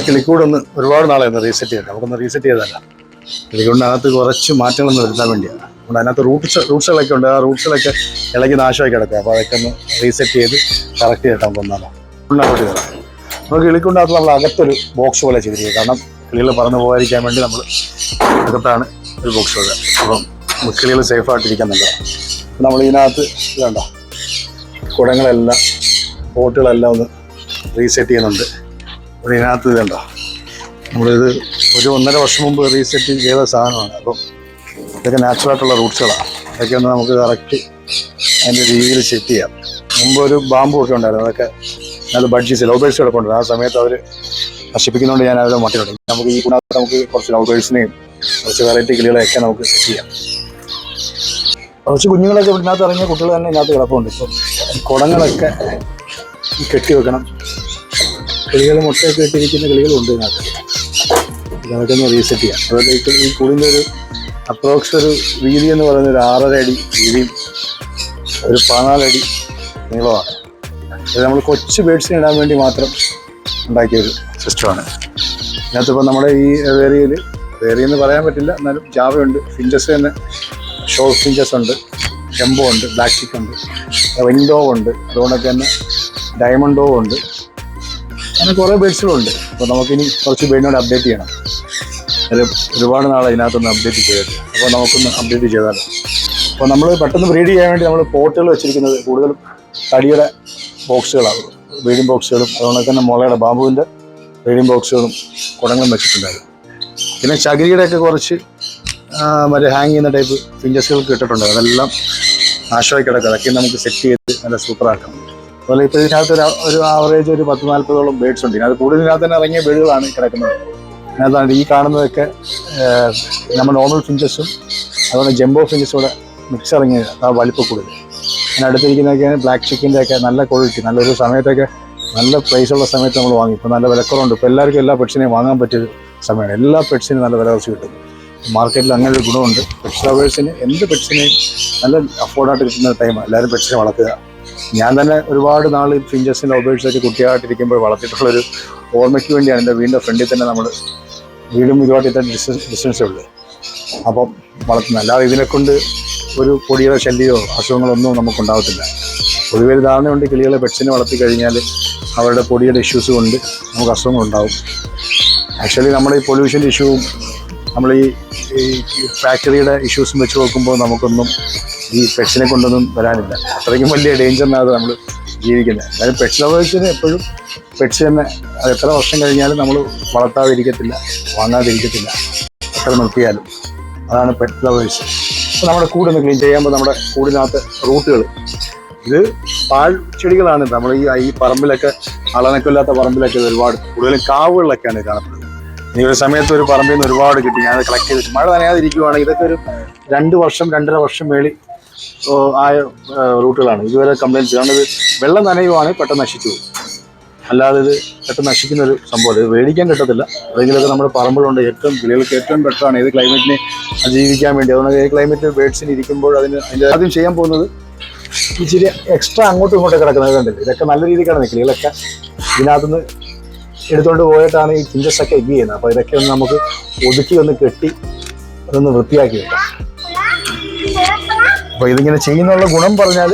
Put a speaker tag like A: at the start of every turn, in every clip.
A: കിളിക്കൂടൊന്ന് ഒരുപാട് നാളായിരുന്നു റീസെറ്റ് ചെയ്തിട്ട്. നമുക്കൊന്ന് റീസെറ്റ് ചെയ്തതല്ല. കിളിക്കൂടിനകത്ത് കുറച്ച് മാറ്റങ്ങളൊന്ന് വരുത്താൻ വേണ്ടിയാണ്. അതുകൊണ്ട് അതിനകത്ത് റൂട്ട്സുകളൊക്കെ ഉണ്ട്. ആ റൂട്ട്സുകളൊക്കെ ഇളകി നാശമായി കിടക്കുക. അപ്പോൾ അതൊക്കെ ഒന്ന് റീസെറ്റ് ചെയ്ത് കറക്റ്റ് ചെയ്തിട്ട് നമുക്ക് ഒന്നാമോ ഉണ്ണാട്ട് കയറാം. നമുക്ക് കിളിക്കൂടിനകത്ത് നമ്മൾ അകത്തൊരു ബോക്സ് പോലെ ചെയ്തിരിക്കുക. കാരണം കിളികൾ പറന്ന് പോകാതിരിക്കാൻ വേണ്ടി നമ്മൾ അകത്താണ് ഒരു ബോക്സ് പോലെ. അപ്പം കിളികൾ സേഫായിട്ടിരിക്കുന്നുണ്ട്. നമ്മൾ ഇതിനകത്ത് ഇതുണ്ട കുടങ്ങളെല്ലാം പോട്ടുകളെല്ലാം ഒന്ന് റീസെറ്റ് ചെയ്യുന്നുണ്ട്. ഇവിടെ ഇതിനകത്ത് ഇതുണ്ടോ, നമ്മളിത് ഒരു 1.5 വർഷം മുമ്പ് റീസെറ്റ് ചെയ്ത സാധനമാണ്. അപ്പം ഇതൊക്കെ നാച്ചുറലായിട്ടുള്ള റൂട്ട്സുകളാണ്. അതൊക്കെ ഒന്ന് നമുക്ക് കറക്റ്റ് അതിൻ്റെ രീതിയിൽ സെറ്റ് ചെയ്യാം. മുമ്പ് ഒരു ബാമ്പു ഒക്കെ ഉണ്ടായിരുന്നു. അതൊക്കെ അത് ബഡ്ജീസ് ലവ് ബേഴ്സ് കിടപ്പുണ്ട്. ആ സമയത്ത് അവർ നശിപ്പിക്കുന്നതുകൊണ്ട് ഞാൻ അവരെ മാറ്റിയിട്ടുണ്ട്. നമുക്ക് ഈ കൂടാതെ നമുക്ക് കുറച്ച് ലവ് ബേഴ്സിനെയും കുറച്ച് വെറൈറ്റി കിളികളെയൊക്കെ നമുക്ക് സെറ്റ് ചെയ്യാം. കുറച്ച് കുഞ്ഞുങ്ങളൊക്കെ ഇതിനകത്ത് ഇറങ്ങിയ കുട്ടികൾ തന്നെ ഇതിനകത്ത് കിടപ്പുണ്ട്. ഇപ്പം കുടങ്ങളൊക്കെ കെട്ടി വെക്കണം. കിളികൾ മുട്ടയൊക്കെ ഇട്ടിരിക്കുന്ന കിളികളുണ്ട് ഇതിനകത്ത്. ഇതൊക്കെ ഒന്ന് റീസെറ്റ് ചെയ്യാം. അതുപോലെ ഈ കൂടിൻ്റെ ഒരു അപ്രോക്സ് ഒരു വീതി എന്ന് പറയുന്നത് ഒരു 6.5 അടി വീതിയും ഒരു 14 അടി നീളമാണ്. ഇത് നമ്മൾ കൊച്ചു ബേഡ്സിന് ഇടാൻ വേണ്ടി മാത്രം ഉണ്ടാക്കിയൊരു സിസ്റ്റമാണ്. ഇതിനകത്തിപ്പോൾ നമ്മുടെ ഈ വേരിയെന്ന് പറയാൻ പറ്റില്ല, എന്നാലും ജാവയുണ്ട്, ഫിഞ്ചസ് തന്നെ, ഷോർട്ട് ഫിഞ്ചസ് ഉണ്ട്, ജംബോ ഉണ്ട്, ബ്ലാക്ക് ചിക്ക് ഉണ്ട്, വിൻഡോ ഉണ്ട്, അതുകൊണ്ടൊക്കെ തന്നെ ഡയമണ്ടോ ഉണ്ട്. അങ്ങനെ കുറേ ബേഡ്സുകളുണ്ട്. അപ്പോൾ നമുക്കിനി കുറച്ച് ബേഡിനോട് അപ്ഡേറ്റ് ചെയ്യണം. അത് ഒരുപാട് നാൾ അതിനകത്തൊന്ന് അപ്ഡേറ്റ് ചെയ്തിട്ട്. അപ്പോൾ നമുക്കൊന്ന് അപ്ഡേറ്റ് ചെയ്താലോ. അപ്പോൾ നമ്മൾ പെട്ടെന്ന് ബ്രീഡ് ചെയ്യാൻ വേണ്ടി നമ്മൾ പോട്ടുകൾ വെച്ചിരിക്കുന്നത് കൂടുതലും തടിയുടെ ബോക്സുകളാണ്, ബ്രീഡിംഗ് ബോക്സുകളും. അതുകൊണ്ടൊക്കെ തന്നെ മുളയുടെ ബാമ്പുവിൻ്റെ ബ്രീഡിംഗ് ബോക്സുകളും കുടങ്ങളും വെച്ചിട്ടുണ്ടായിരുന്നു. പിന്നെ ചകിരിയുടെയൊക്കെ കുറച്ച് മറ്റേ ഹാങ് ചെയ്യുന്ന ടൈപ്പ് ഫിഞ്ചസുകൾക്ക് ഇട്ടിട്ടുണ്ട്. അതെല്ലാം നാശമായി കിടക്കുക. അതൊക്കെ നമുക്ക് സെറ്റ് ചെയ്ത് നല്ല സൂപ്പറാക്കണം. അതുപോലെ ഇപ്പോൾ ഇതിനകത്ത് ഒരു ആവറേജ് ഒരു 10-40ഓളം ബേഡ്സ് ഉണ്ട്. ഇതിനകത്ത് കൂടുതലിനകത്ത് തന്നെ ഇറങ്ങിയ ബേഡുകളാണ് കിടക്കുന്നത്. അതിനകത്താണ് ഈ കാണുന്നതൊക്കെ നമ്മൾ നോർമൽ ഫിഞ്ചസും അതുപോലെ ജംബോ ഫിഞ്ചസും കൂടെ മിക്സ് ഇറങ്ങിയ ആ വലിപ്പം കൂടുതൽ. അതിനടുത്തിരിക്കുന്നതൊക്കെയാണ് ബ്ലാക്ക് ചിക്കിൻ്റെ ഒക്കെ നല്ല ക്വാളിറ്റി. നല്ലൊരു സമയത്തൊക്കെ നല്ല പ്രൈസുള്ള സമയത്ത് നമ്മൾ വാങ്ങി. ഇപ്പോൾ നല്ല വിലക്കുറവുണ്ട്. ഇപ്പോൾ എല്ലാവർക്കും എല്ലാ പെറ്റ്സിനെയും വാങ്ങാൻ പറ്റിയൊരു സമയമാണ്. എല്ലാ പെറ്റ്സിനും നല്ല വില കുറച്ച് കിട്ടും. മാർക്കറ്റിൽ അങ്ങനെ ഒരു ഗുണമുണ്ട്. പെറ്റ്സ് ലവേഴ്സിന് എന്ത് പെറ്റ്സിനെയും നല്ല അഫോർഡായിട്ട് കിട്ടുന്ന ടൈമാണ്. എല്ലാവരും പെറ്റ്സിനെ വളർത്തുക. ഞാൻ തന്നെ ഒരുപാട് നാൾ ഫിഞ്ചസിൻ്റെ ലവേഴ്സൊക്കെ കുട്ടിയായിട്ടിരിക്കുമ്പോൾ വളർത്തിയിട്ടുള്ളൊരു ഓർമ്മയ്ക്ക് വേണ്ടിയാണ്. എൻ്റെ വീടിൻ്റെ ഫ്രണ്ടിൽ തന്നെ നമ്മൾ വീടും ഇതുമായിട്ട് ഇത്ര ഡിസ്റ്റൻസേ ഉള്ളൂ. അപ്പം വളർത്തുന്നത്. അല്ലാതെ ഇതിനെക്കൊണ്ട് ഒരു പൊടിയോ ശല്യമോ അസുഖങ്ങളൊന്നും നമുക്കുണ്ടാകത്തില്ല. പൊതുവേ ഒരു ധാരണയുണ്ട്, കിളികളെ പെറ്റ്സിനെ വളർത്തി കഴിഞ്ഞാൽ അവരുടെ പൊടിയുടെ ഇഷ്യൂസ് കൊണ്ട് നമുക്ക് അസുഖങ്ങളുണ്ടാവും. ആക്ച്വലി നമ്മുടെ ഈ പൊല്യൂഷൻ്റെ ഇഷ്യൂവും നമ്മൾ ഈ ഫാക്ടറിയുടെ ഇഷ്യൂസും വെച്ച് നോക്കുമ്പോൾ നമുക്കൊന്നും ഈ പെറ്റ്സിനെ കൊണ്ടൊന്നും വരാനില്ല. അത്രയ്ക്കും വലിയ ഡേഞ്ചറിനകത്ത് നമ്മൾ ജീവിക്കുന്നത്. അതായത് പെറ്റ്സ് ലവേഴ്സിന് എപ്പോഴും പെറ്റ്സ് തന്നെ അത് എത്ര വർഷം കഴിഞ്ഞാലും നമ്മൾ വളർത്താതിരിക്കത്തില്ല, വാങ്ങാതിരിക്കത്തില്ല, എത്ര നിർത്തിയാലും. അതാണ് പെറ്റ് ലവേഴ്സ്. അപ്പോൾ നമ്മുടെ കൂടൊന്ന് ക്ലീൻ ചെയ്യുമ്പോൾ നമ്മുടെ കൂടിനകത്ത് റൂട്ടുകൾ, ഇത് പാൽ ചെടികളാണ്. നമ്മൾ ഈ പറമ്പിലൊക്കെ, അളനക്കില്ലാത്ത പറമ്പിലൊക്കെ ഒരുപാട് കൂടുതലും കാവുകളിലൊക്കെയാണ് കാണപ്പെടുന്നത്. ഇനി ഒരു സമയത്ത് ഒരു പറമ്പിൽ നിന്ന് ഒരുപാട് കിട്ടി. ഞാനത് കളക്ട് ചെയ്തിട്ട് മഴ നനയാതിരിക്കുവാണെങ്കിൽ ഇതൊക്കെ ഒരു 2 വർഷം 2.5 വർഷം മേളിൽ ആയ റൂട്ടുകളാണ്. ഇതുവരെ കംപ്ലയിൻറ്റ്സ്. കാരണം ഇത് വെള്ളം നനയുവാണെങ്കിൽ പെട്ടെന്ന് നശിച്ചു പോകും. അല്ലാതെ ഇത് പെട്ടെന്ന് നശിക്കുന്നൊരു സംഭവം. ഇത് മേടിക്കാൻ കിട്ടത്തില്ല. അതെങ്കിലൊക്കെ നമ്മുടെ പറമ്പുകളുണ്ട്. കിളികൾക്ക് ഏറ്റവും ബെറ്ററാണ് ഏത് ക്ലൈമറ്റിനെ അതിജീവിക്കാൻ വേണ്ടി. അതുകൊണ്ട് ഏത് ക്ലൈമറ്റ് ബേഡ്സിന് ഇരിക്കുമ്പോൾ അതിൻ്റെ ആദ്യം ചെയ്യാൻ പോകുന്നത് ഇച്ചിരി എക്സ്ട്രാ അങ്ങോട്ടും ഇങ്ങോട്ടും കിടക്കുന്നത് കണ്ടില്ല. ഇതൊക്കെ നല്ല രീതിയിൽ കിടന്നു. കിളികളൊക്കെ ഇതിനകത്തുനിന്ന് എടുത്തുകൊണ്ട് പോയിട്ടാണ് ഈ ഫിഞ്ചസൊക്കെ എഗ് ചെയ്യുന്നത്. അപ്പോൾ ഇതൊക്കെ ഒന്ന് നമുക്ക് ഒതുക്കി ഒന്ന് കെട്ടി അതൊന്ന് വൃത്തിയാക്കി വെക്കാം. അപ്പോൾ ഇതിങ്ങനെ ചെയ്യുന്നുള്ള ഗുണം പറഞ്ഞാൽ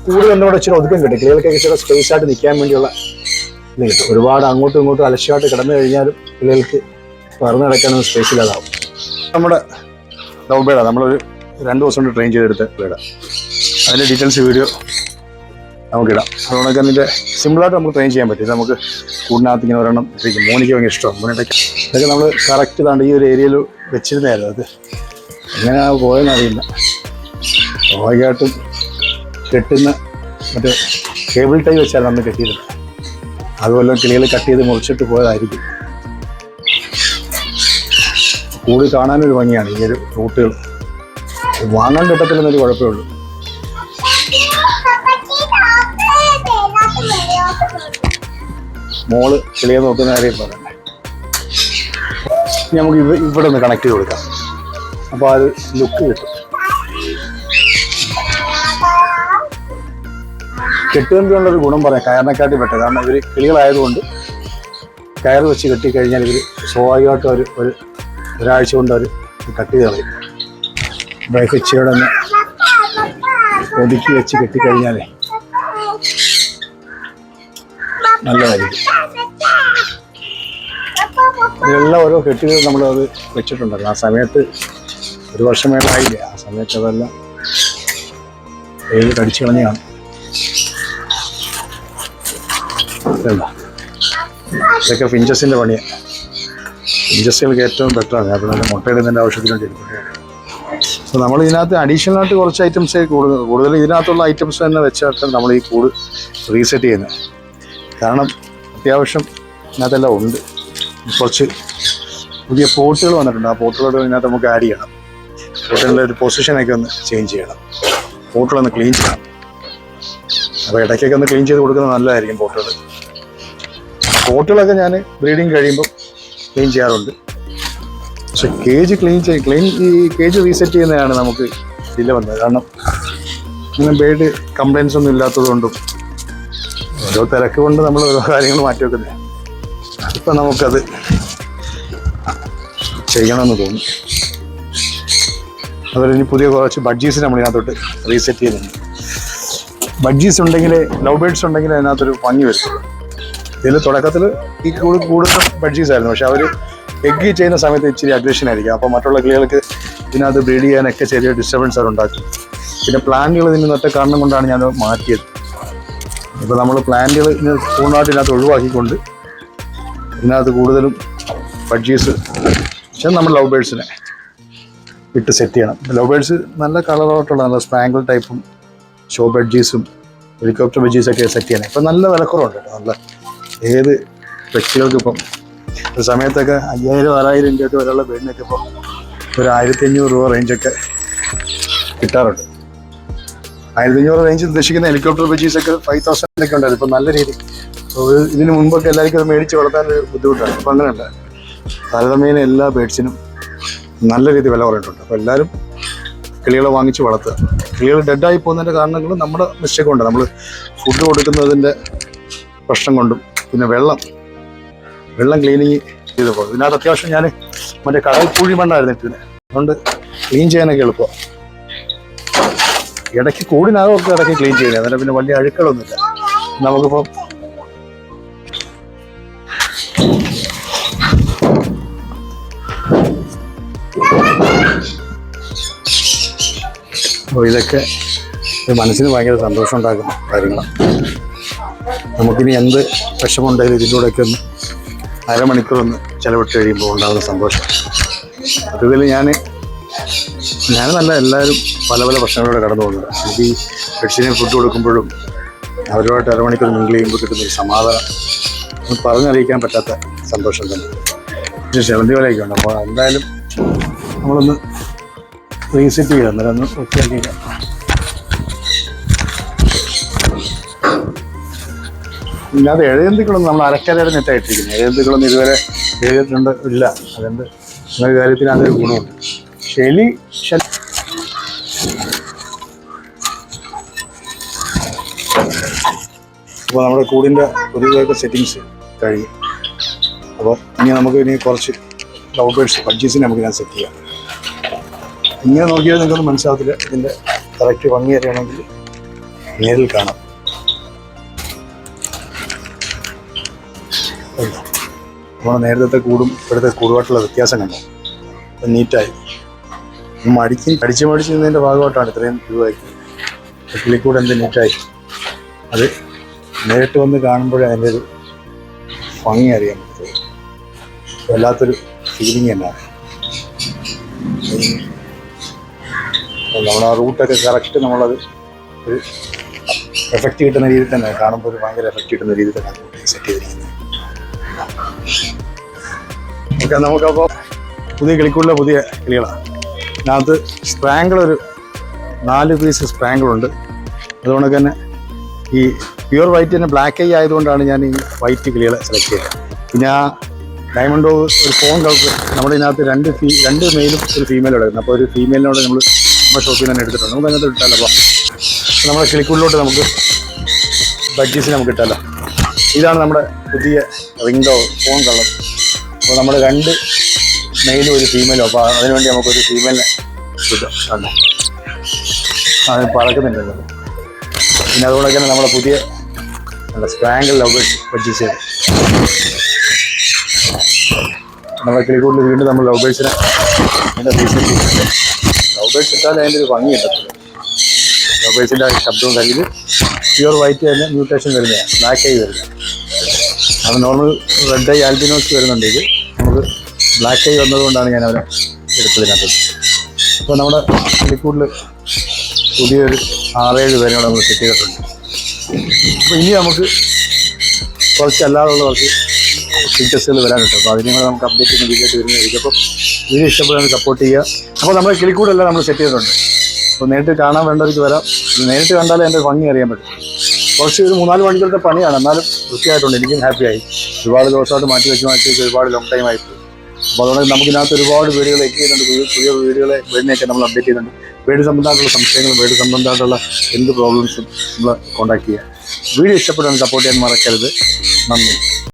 A: കൂടുതൽ എന്നോട് ഇച്ചിരി ഒതുക്കം കിട്ടും. കിളികൾക്കൊക്കെ ഇച്ചിരി സ്പേസ് ആയിട്ട് നിൽക്കാൻ വേണ്ടിയുള്ള ഇത് കിട്ടും. ഒരുപാട് അങ്ങോട്ടും ഇങ്ങോട്ടും അലക്ഷ്യമായിട്ട് കിടന്നു കഴിഞ്ഞാലും കിളികൾക്ക് പറന്ന് നടക്കാനൊന്നും സ്പേസ് ഇല്ലാതാവും. നമ്മുടെ ലവ് ബേഡാണ്. നമ്മളൊരു 2 ദിവസം കൊണ്ട് ട്രെയിൻ ചെയ്തെടുത്ത ബേഡാണ്. അതിൻ്റെ ഡീറ്റെയിൽസ് വീഡിയോ നമുക്കിടാം. അതുകൊണ്ടൊക്കെ അതിൻ്റെ സിമ്പിളായിട്ട് നമുക്ക് ട്രെയിൻ ചെയ്യാൻ പറ്റും. നമുക്ക് കൂടിനകത്ത് ഇങ്ങനെ ഒരെണ്ണം ഇട്ടിരിക്കും. മോനിക്ക് ഭയങ്കര ഇഷ്ടമാണ്. മോനിട്ടൊക്കെ ഇതൊക്കെ നമ്മൾ കറക്റ്റ് ഇതാണ്ട് ഈ ഒരു ഏരിയയിൽ വെച്ചിരുന്നായിരുന്നു. അത് എങ്ങനെയാണ് പോയെന്നറിയില്ല. സ്വാഭാവികമായിട്ടും കെട്ടുന്ന മറ്റേ കേബിൾ ടൈ വെച്ചാൽ നമ്മൾ കെട്ടിയിരുന്നത്. അതുപോലെ കിളികൾ കട്ട് ചെയ്ത് മുറിച്ചിട്ട് പോയതായിരിക്കും. കൂടി കാണാനൊരു ഭംഗിയാണ് ഈ ഒരു റൂട്ടുകൾ. വാങ്ങാൻ കിട്ടത്തില്ലെന്നൊരു കുഴപ്പമേ ഉള്ളൂ. മോള് കിളിയെ നോക്കുന്ന കാര്യം പറയണ്ടേ. നമുക്ക് ഇവിടെ ഒന്ന് കണക്ട് ചെയ്ത് കൊടുക്കാം. അപ്പോൾ അത് ലുക്ക് കിട്ടും. കെട്ടുകമ്പിയുള്ളൊരു ഗുണം പറയാം കയറിനെക്കാട്ടി പെട്ടത്. കാരണം ഇവർ കിളികളായതുകൊണ്ട് കയർ വെച്ച് കെട്ടിക്കഴിഞ്ഞാൽ ഇവർ സ്വാഭാവികമായിട്ടും ഒരാഴ്ച കൊണ്ട് അവർ കട്ട് ചെയ്ത് കളയും. ബ്രേക്ക് ഇച്ചിരിയോടെ ഒന്ന് ഒതുക്കി വെച്ച് കെട്ടിക്കഴിഞ്ഞാലേ നല്ലതായിരിക്കും. ഇതെല്ലാം ഓരോ കെട്ടുകൾ നമ്മളത് വെച്ചിട്ടുണ്ടല്ലോ. ആ സമയത്ത് 1 വർഷം മേലായില്ല. ആ സമയത്ത് അതെല്ലാം കടിച്ചു കളഞ്ഞാണ്. ഇതൊക്കെ ഫിഞ്ചസിൻ്റെ പണിയാണ്. ഫിഞ്ചസുകൾക്ക് ഏറ്റവും ബെറ്ററാണ്. അപ്പോൾ നല്ല മുട്ടയിടുന്നതിൻ്റെ ആവശ്യത്തിന് വേണ്ടി എടുക്കുന്നത്. അപ്പോൾ നമ്മൾ ഇതിനകത്ത് അഡീഷണലായിട്ട് കുറച്ച് ഐറ്റംസ് കൂടുതൽ ഇതിനകത്തുള്ള ഐറ്റംസ് തന്നെ വെച്ചിട്ട് നമ്മൾ ഈ കൂട് റീസെറ്റ് ചെയ്യുന്നത്. കാരണം അത്യാവശ്യം ഇതിനകത്തെല്ലാം ഉണ്ട്. കുറച്ച് പുതിയ പോട്ടുകൾ വന്നിട്ടുണ്ട്. ആ പോട്ടുകളോട് ഇതിനകത്ത് നമുക്ക് ആഡ് ചെയ്യണം. പോട്ടുകളുടെ ഒരു പൊസിഷനൊക്കെ ഒന്ന് ചേഞ്ച് ചെയ്യണം. പോട്ടുകളൊന്ന് ക്ലീൻ ചെയ്യണം. അപ്പോൾ ഇടയ്ക്കൊക്കെ ഒന്ന് ക്ലീൻ ചെയ്ത് കൊടുക്കുന്നത് നല്ലതായിരിക്കും പോട്ടുകൾ. പോട്ടുകളൊക്കെ ഞാൻ ബ്രീഡിങ് കഴിയുമ്പോൾ ക്ലീൻ ചെയ്യാറുണ്ട്. പക്ഷെ കേജ് ഈ കേജ് റീസെറ്റ് ചെയ്യുന്നതാണ് നമുക്ക് ഡിലേ വന്നത്. കാരണം ഇങ്ങനെ ബേഡ് കംപ്ലയിൻസ് ഒന്നും ഇല്ലാത്തതുകൊണ്ടും ഓരോ തിരക്ക് കൊണ്ട് നമ്മൾ ഓരോ കാര്യങ്ങൾ മാറ്റി വെക്കുന്നത്. ഇപ്പം നമുക്കത് ചെയ്യണമെന്ന് തോന്നി. അതുപോലെ ഇനി പുതിയ കുറച്ച് ബഡ്ജീസ് നമ്മൾ ഇതിനകത്തോട്ട് റീസെറ്റ് ചെയ്യുന്നുണ്ട്. ബഡ്ജീസ് ഉണ്ടെങ്കിൽ ലവ് ബേഡ്സ് ഉണ്ടെങ്കിൽ അതിനകത്തൊരു ഭംഗി വരുത്തുള്ളൂ. ഇതിൽ തുടക്കത്തിൽ ഈ കൂടുതൽ ബഡ്ജീസ് ആയിരുന്നു. പക്ഷെ അവർ എഗ് ചെയ്യുന്ന സമയത്ത് ഇച്ചിരി അഗ്രഷൻ ആയിരിക്കും. അപ്പോൾ മറ്റുള്ള കിളികൾക്ക് ഇതിനകത്ത് ബ്രീഡ് ചെയ്യാനൊക്കെ ചെറിയ ഡിസ്റ്റർബൻസ് അവർ ഉണ്ടാക്കും. പിന്നെ പ്ലാന്റുകൾ ഇതിന് നട്ട കാരണം കൊണ്ടാണ് ഞാൻ മാറ്റിയത്. ഇപ്പോൾ നമ്മൾ പ്ലാന്റുകൾ ഇന്ന് പൂർണ്ണമായിട്ട് ഇതിനകത്ത് ഒഴിവാക്കിക്കൊണ്ട് ഇതിനകത്ത് കൂടുതലും ബഡ്ജീസ് പക്ഷേ നമ്മൾ ലവ് ബേഡ്സിനെ ഇട്ട് സെറ്റ് ചെയ്യണം. ലവ് ബേഡ്സ് നല്ല കളറായിട്ടുള്ള നല്ല സ്പാങ്കിൾ ടൈപ്പും ഷോ ബഡ്ജീസും ഹെലികോപ്റ്റർ ബഡ്ജീസൊക്കെ സെറ്റ് ചെയ്യണം. ഇപ്പം നല്ല വിലക്കുറവുണ്ട് കേട്ടോ. നല്ല ഏത് വ്യക്തികൾക്ക് ഇപ്പം ഒരു സമയത്തൊക്കെ 5000-6000 രൂപയ്ക്ക് വരെയുള്ള ബേഡിനൊക്കെ ഇപ്പം ഒരു 1500 രൂപ റേഞ്ചൊക്കെ കിട്ടാറുണ്ട്. 1500 റേഞ്ച് ഉദ്ദേശിക്കുന്ന ഹെലികോപ്റ്റർ ബഡ്ജീസൊക്കെ 5000 ഉണ്ടായിരുന്നു. ഇപ്പം നല്ല രീതി ഇതിന് മുൻപൊക്കെ എല്ലാവർക്കും അത് മേടിച്ച് വളർത്താൻ ഒരു ബുദ്ധിമുട്ടാണ്. ഇപ്പം അങ്ങനെയുണ്ട്. താരതമ്യേന എല്ലാ ബേഡ്സിനും നല്ല രീതി വില കുറഞ്ഞിട്ടുണ്ട്. അപ്പോൾ എല്ലാവരും കിളികളെ വാങ്ങിച്ച് വളർത്തുക. കിളികൾ ഡെഡായി പോകുന്നതിൻ്റെ കാരണങ്ങൾ നമ്മുടെ മിസ്റ്റേക്ക് കൊണ്ട് നമ്മൾ ഫുഡ് കൊടുക്കുന്നതിൻ്റെ പ്രശ്നം കൊണ്ടും പിന്നെ വെള്ളം ക്ലീനിങ് ചെയ്ത് പോകും. ഇതിനകത്ത് അത്യാവശ്യം ഞാൻ മറ്റേ കടൽ പൂഴി മണ്ണായിരുന്നു ഇട്ടിന്. അതുകൊണ്ട് ക്ലീൻ ചെയ്യാനൊക്കെ എളുപ്പം. ഇടയ്ക്ക് കൂടിനകമൊക്കെ ഇടയ്ക്ക് ക്ലീൻ ചെയ്യുന്നത്. അതിൻ്റെ പിന്നെ വലിയ അഴുക്കളൊന്നുമില്ല. നമുക്കിപ്പോൾ ഇതൊക്കെ മനസ്സിന് ഭയങ്കര സന്തോഷം ഉണ്ടാക്കുന്ന കാര്യങ്ങളാണ്. നമുക്കിനി എന്ത് വിഷമമുണ്ടെങ്കിലും ഇതിലൂടെയൊക്കെ ഒന്ന് അരമണിക്കൂറൊന്ന് ചിലവിട്ട് കഴിയുമ്പോൾ ഉണ്ടാകുന്ന സന്തോഷം. അതിൽ ഞാനെന്നല്ല എല്ലാവരും പല പ്രശ്നങ്ങളിലൂടെ കടന്നു പോകുന്നുണ്ട്. എനിക്ക് ഈ പെറ്റ്സിനെ ഫുഡ് കൊടുക്കുമ്പോഴും അവരുമായിട്ട് അരമണിക്കൂർ മിങ്കിൾ ചെയ്യുമ്പോൾ കിട്ടുന്നൊരു സമാധാനം പറഞ്ഞറിയിക്കാൻ പറ്റാത്ത സന്തോഷം തന്നെ. പക്ഷേ ചെലന്തി വലയൊക്കെ ഉണ്ട്. അപ്പോൾ എന്തായാലും നമ്മളൊന്ന് റീസെറ്റ് ചെയ്യാം. അന്നേരം ഒന്ന് വൃത്തിയാക്കിയില്ല. ഇല്ലാതെ എഴുതുകളൊന്നും നമ്മൾ അരക്കരയുടെ നെറ്റായിട്ടിരിക്കുന്നത്. എഴുതുകളൊന്നും ഇതുവരെ എഴുതിയിട്ടുണ്ട് ഇല്ല. അതുകൊണ്ട് അങ്ങനെ കാര്യത്തിന് അതൊരു ഗുണമുണ്ട്. അപ്പോൾ നമ്മുടെ കൂടിൻ്റെ പുതിയതൊക്കെ സെറ്റിങ്സ് കഴിയും. അപ്പോൾ ഇനി കുറച്ച് ലവ് ബേഡ്സ് ബഡ്ജീസിനെ നമുക്ക് ഞാൻ സെറ്റ് ചെയ്യാം. ഇങ്ങനെ നോക്കിയാൽ നിങ്ങൾക്കൊന്നും മനസ്സിലാകത്തില്ല. ഇതിൻ്റെ കറക്റ്റ് ഭംഗി അറിയണമെങ്കിൽ നേരിൽ കാണാം. നമ്മൾ നേരത്തെ കൂടും ഇപ്പോഴത്തെ കൂടുമായിട്ടുള്ള വ്യത്യാസം കണ്ടു. അപ്പം നീറ്റായി അടിച്ച് നിന്നതിൻ്റെ ഭാഗമായിട്ടാണ് ഇത്രയും രൂപയാക്കി. കിളിക്കൂടെ എന്ത് നീറ്റായി. അത് നേരിട്ട് വന്ന് കാണുമ്പോഴേ അതിൻ്റെ ഒരു ഭംഗി അറിയാൻ പറ്റും. വല്ലാത്തൊരു ഫീലിംഗ് തന്നെയാണ്. നമ്മൾ ആ റൂട്ടൊക്കെ കറക്റ്റ് നമ്മളത് ഒരു എഫക്റ്റ് കിട്ടുന്ന രീതിയിൽ തന്നെ കാണുമ്പോൾ ഒരു ഭയങ്കര എഫക്റ്റ് കിട്ടുന്ന രീതിയിൽ തന്നെ സെറ്റ് ചെയ്തിരിക്കുന്നത്. ഓക്കെ, നമുക്കപ്പോൾ പുതിയ കിളിക്കൂടിലെ പുതിയ കിളികളാണ്. അതിനകത്ത് സ്പ്രാങ്കിളൊരു 4 പീസ് സ്പ്രാങ്കിളുണ്ട്. അതുകൊണ്ട് തന്നെ ഈ പ്യുവർ വൈറ്റ് തന്നെ ബ്ലാക്ക് ഐ ആയതുകൊണ്ടാണ് ഞാൻ ഈ വൈറ്റ് കിളികളെ സെലക്ട് ചെയ്തത്. പിന്നെ ആ ഡയമണ്ടോ ഒരു ഫോൺ കളർ നമ്മുടെ ഇതിനകത്ത് 2 മെയിലും ഒരു ഫീമെയിലും എടുക്കുന്നത്. അപ്പോൾ ഒരു ഫീമെയിലിനോട് നമ്മുടെ ഷോപ്പിൽ തന്നെ എടുത്തിട്ടുണ്ട്. നമുക്ക് അങ്ങനത്തെ ഇട്ടാലോ. അപ്പോൾ നമ്മുടെ കിളിക്കൂടിലോട്ട് നമുക്ക് ബഡ്ജീസിന് നമുക്ക് ഇട്ടാലോ. ഇതാണ് നമ്മുടെ പുതിയ റിംഗ് ഡോർ ഫോൺ കളർ. അപ്പോൾ നമ്മൾ 2 മെയിലും ഒരു ഫീമെയിലും. അപ്പോൾ അതിനുവേണ്ടി നമുക്കൊരു ഫീമെയിലിനെ കിട്ടും. അല്ലേ, അത് പറക്കുന്നുണ്ടല്ലോ. പിന്നെ അതുകൊണ്ട് തന്നെ നമ്മുടെ പുതിയ സ്പാങ്കിൾ ലവ് ബേർഡ്സ് പർച്ചേസ് ചെയ്ത് നമ്മുടെ കിളിക്കൂട്ടിൽ വീണ്ടും നമ്മൾ ലവ് ബേർഡ്സിനെ റീസെറ്റ് ചെയ്തിട്ടുണ്ട്. ലവ് ബേർഡ്സ് ഇട്ടാലും അതിൻ്റെ ഒരു ഭംഗി കിട്ടത്തില്ല. ലവ് ബേർഡ്സിൻ്റെ ശബ്ദവും കയ്യിൽ പ്യുവർ വൈറ്റ് തന്നെ മ്യൂട്ടേഷൻ വരുന്നതാണ്, ബ്ലാക്ക് ഐ വരുന്നത്. അത് നോർമൽ റെഡ് ഐ ആൽബിനോസ് വരുന്നുണ്ട്. ഇത് നമുക്ക് ബ്ലാക്ക് ഐ വന്നതുകൊണ്ടാണ് ഞാൻ അവരെ എടുത്തതിനകത്ത്. അപ്പോൾ നമ്മുടെ കിളിക്കൂട്ടിൽ പുതിയൊരു 6-7 പേരോട് നമ്മൾ സെറ്റ് ചെയ്തിട്ടുണ്ട്. അപ്പോൾ ഇനി നമുക്ക് കുറച്ച് അല്ലാതുള്ള കുറച്ച് ഫീച്ചേഴ്സുകൾ വരാനുണ്ട്. അപ്പോൾ അതിനെ കൂടെ നമുക്ക് അപ്ഡേറ്റ് ചെയ്യുന്ന വീഡിയോ വരുന്നതായിരിക്കും. അപ്പോൾ വീഡിയോ ഇഷ്ടപ്പെടാൻ സപ്പോർട്ട് ചെയ്യുക. അപ്പോൾ നമ്മുടെ കിളിക്കൂടെല്ലാം നമ്മൾ സെറ്റ് ചെയ്തിട്ടുണ്ട്. അപ്പോൾ നേരിട്ട് കാണാൻ വേണ്ടവർക്ക് വരാം. നേരിട്ട് കണ്ടാലേ എൻ്റെ ഭംഗി അറിയാൻ പറ്റും. കുറച്ച് ഒരു 3-4 മണിക്കൂറത്തെ പണിയാണ്, എന്നാലും വൃത്തിയായിട്ടുണ്ട്. എനിക്കും ഹാപ്പിയായി. ഒരുപാട് ദിവസമായിട്ട് മാറ്റി വെച്ച് ഒരുപാട് ലോങ് ടൈം ആയിപ്പോയി. അപ്പോൾ അതുകൊണ്ട് നമുക്കിതിനകത്ത് ഒരുപാട് വീഡിയോകൾ എഡിറ്റ് ചെയ്യുന്നുണ്ട്. പുതിയ വീഡിയോകളെ വീടിനെയൊക്കെ നമ്മൾ അപ്ഡേറ്റ് ചെയ്യുന്നുണ്ട്. വീട് സംബന്ധമായിട്ടുള്ള സംശയങ്ങളും വീട് സംബന്ധമായിട്ടുള്ള എന്ത് പ്രോബ്ലംസും നമ്മൾ കോൺടാക്ട് ചെയ്യുക. വീഡിയോ ഇഷ്ടപ്പെട്ടാൽ സപ്പോർട്ട് ചെയ്യാൻ മറക്കരുത്. നന്ദി.